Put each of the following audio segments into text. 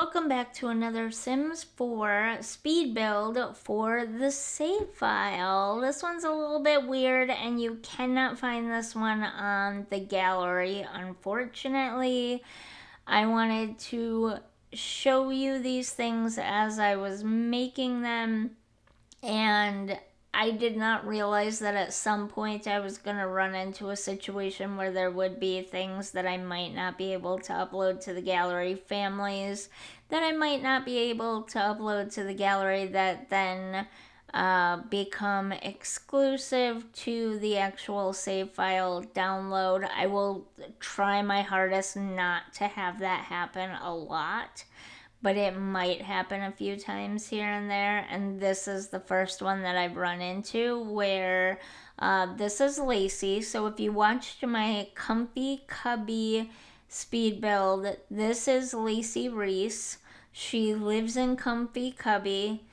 welcome back to another Sims 4 speed build for the save file. This one's a little bit weird and you cannot find this one on the gallery, unfortunately. I wanted to show you these things as I was making them, and I did not realize that at some point I was going to run into a situation where there would be things that I might not be able to upload to the gallery, families that I might not be able to upload to the gallery that then become exclusive to the actual save file download. I will try my hardest not to have that happen a lot, but it might happen a few times here and there, and this is the first one that I've run into where this is Lacey. So if you watched my Comfy Cubby speed build, this is Lacey Reese. She lives in Comfy Cubby.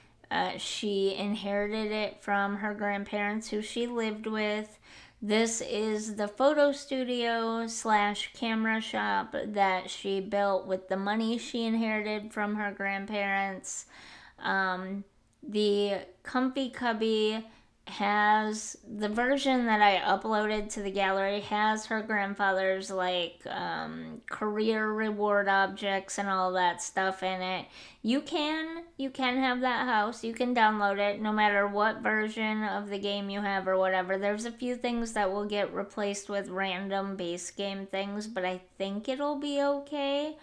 She inherited it from her grandparents who she lived with. This is the photo studio / camera shop that she built with the money she inherited from her grandparents. The Comfy Cubby has the version that I uploaded to the gallery has her grandfather's career reward objects and all that stuff in it. You can have that house. You can download it no matter what version of the game you have or whatever. There's a few things that will get replaced with random base game things, but I think it'll be okay.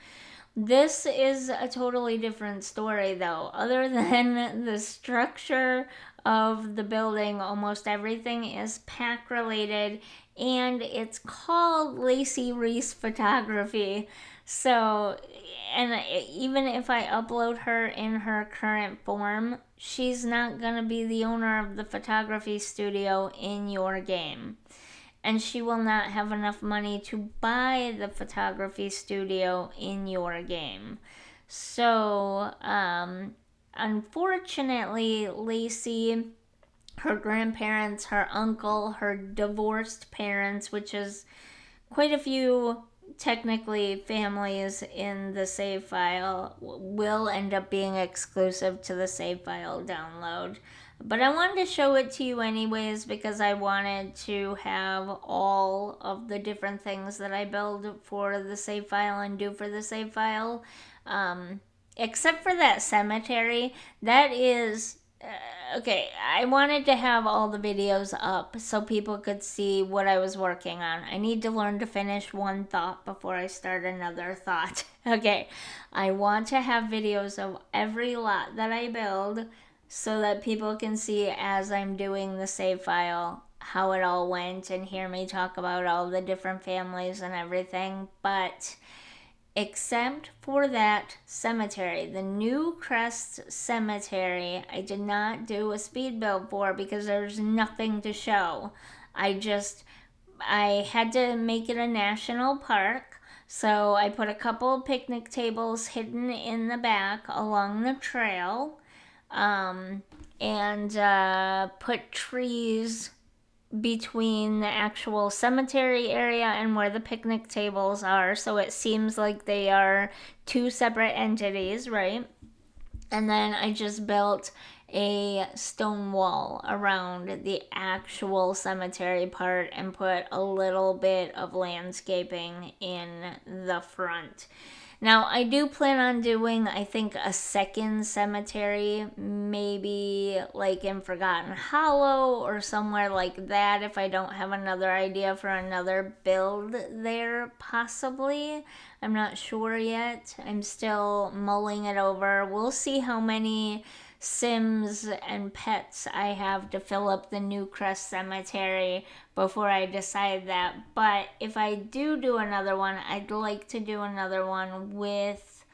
This is a totally different story, though. Other than the structure of the building, almost everything is pack related, and it's called Lacey Reese Photography. So, and even if I upload her in her current form, she's not going to be the owner of the photography studio in your game. And she will not have enough money to buy the photography studio in your game. So, unfortunately, Lacey, her grandparents, her uncle, her divorced parents, which is quite a few technically families in the save file, will end up being exclusive to the save file download. But I wanted to show it to you anyways because I wanted to have all of the different things that I build for the save file and do for the save file. Except for that cemetery. That is... okay, I wanted to have all the videos up so people could see what I was working on. I need to learn to finish one thought before I start another thought. Okay, I want to have videos of every lot that I build so that people can see as I'm doing the save file how it all went and hear me talk about all the different families and everything. But except for that cemetery, the New Crest Cemetery, I did not do a speed build for because there's nothing to show. I had to make it a national park, so I put a couple of picnic tables hidden in the back along the trail, and put trees between the actual cemetery area and where the picnic tables are, so it seems like they are two separate entities, right? And then I just built a stone wall around the actual cemetery part and put a little bit of landscaping in the front. Now, I do plan on doing, I think, a second cemetery, maybe like in Forgotten Hollow or somewhere like that, if I don't have another idea for another build there, possibly. I'm not sure yet. I'm still mulling it over. We'll see how many Sims and pets I have to fill up the New Crest Cemetery before I decide that. But if I do another one, I'd like to do another one with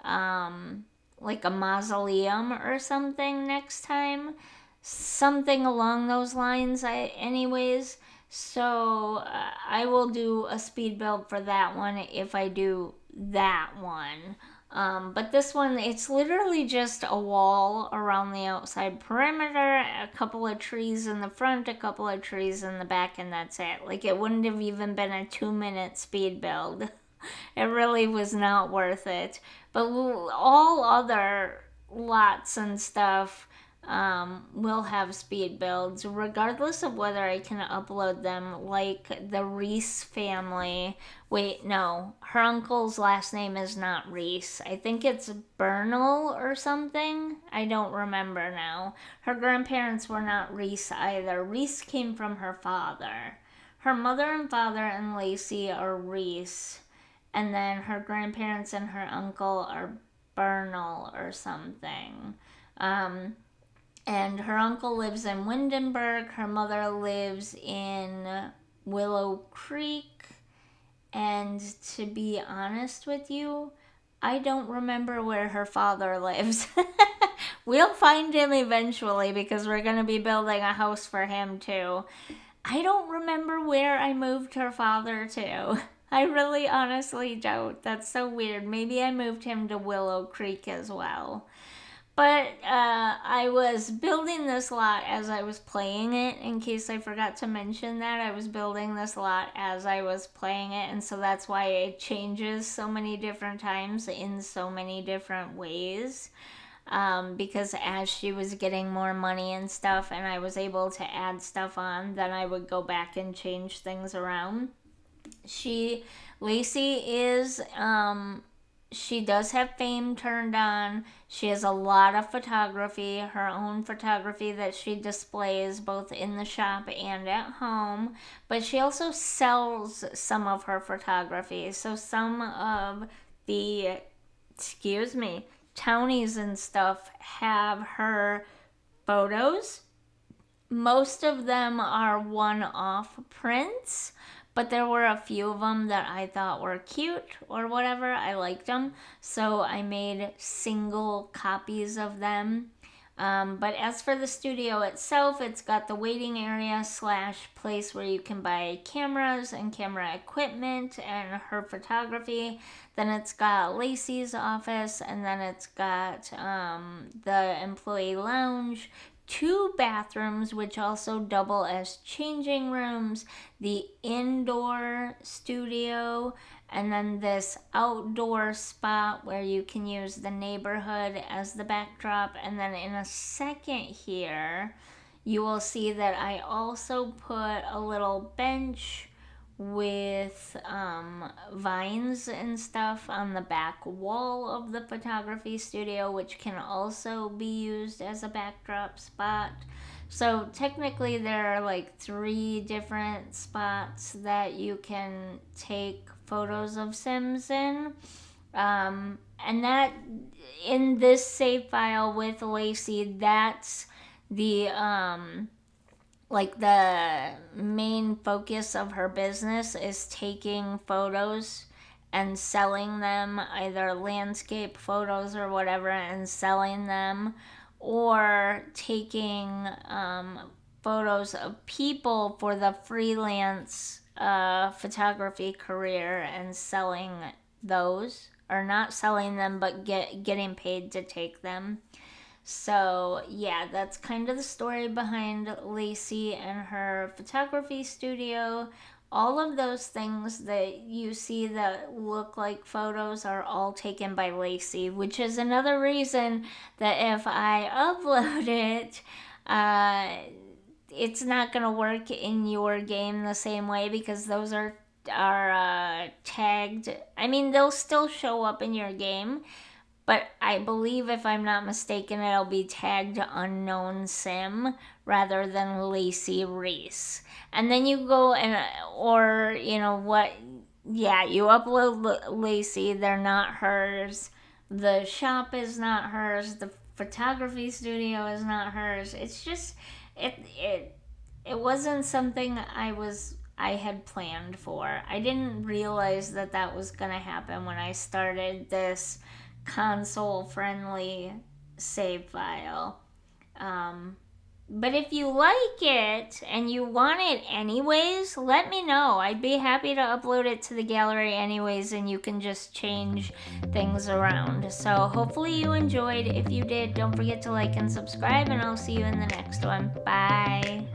like a mausoleum or something next time. Something along those lines, anyways. So I will do a speed build for that one if I do that one. But this one, it's literally just a wall around the outside perimeter, a couple of trees in the front, a couple of trees in the back, and that's it. Like, it wouldn't have even been a 2-minute speed build. It really was not worth it. But all other lots and stuff will have speed builds, regardless of whether I can upload them, like the Reese family. Wait, no, her uncle's last name is not Reese. I think it's Bernal or something. I don't remember now. Her grandparents were not Reese either. Reese came from her father. Her mother and father and Lacey are Reese. And then her grandparents and her uncle are Bernal or something. Um, and her uncle lives in Windenburg. Her mother lives in Willow Creek. And to be honest with you, I don't remember where her father lives. We'll find him eventually because we're going to be building a house for him too. I don't remember where I moved her father to. I really honestly don't. That's so weird. Maybe I moved him to Willow Creek as well. But I was building this lot as I was playing it. In case I forgot to mention that, I was building this lot as I was playing it. And so that's why it changes so many different times in so many different ways. Because as she was getting more money and stuff and I was able to add stuff on, then I would go back and change things around. Lacey is, she does have fame turned on. She has a lot of photography, her own photography that she displays both in the shop and at home. But she also sells some of her photography. So some of the, townies and stuff have her photos. Most of them are one-off prints, but there were a few of them that I thought were cute or whatever. I liked them, so I made single copies of them. But as for the studio itself, it's got the waiting area / place where you can buy cameras and camera equipment and her photography. Then it's got Lacey's office, and then it's got the employee lounge, 2 bathrooms, which also double as changing rooms, the indoor studio, and then this outdoor spot where you can use the neighborhood as the backdrop. And then in a second here, you will see that I also put a little bench with vines and stuff on the back wall of the photography studio, which can also be used as a backdrop spot. So technically there are like 3 different spots that you can take photos of Sims in. And that, in this save file with Lacey, that's the like the main focus of her business is taking photos and selling them, either landscape photos or whatever, and selling them, or taking photos of people for the freelance photography career and selling those, or not selling them but getting paid to take them. So yeah, that's kind of the story behind Lacey and her photography studio. All of those things that you see that look like photos are all taken by Lacey, which is another reason that if I upload it, it's not going to work in your game the same way, because those are tagged. I mean, they'll still show up in your game, but I believe, if I'm not mistaken, it'll be tagged unknown sim rather than Lacey Reese. And then you go and, or, you know what, yeah, you upload Lacey, they're not hers. The shop is not hers. The photography studio is not hers. It's just, it wasn't something I had planned for. I didn't realize that was gonna happen when I started this console friendly save file. But if you like it and you want it anyways, let me know. I'd be happy to upload it to the gallery anyways, and you can just change things around. So hopefully you enjoyed. If you did, don't forget to like and subscribe, and I'll see you in the next one. Bye.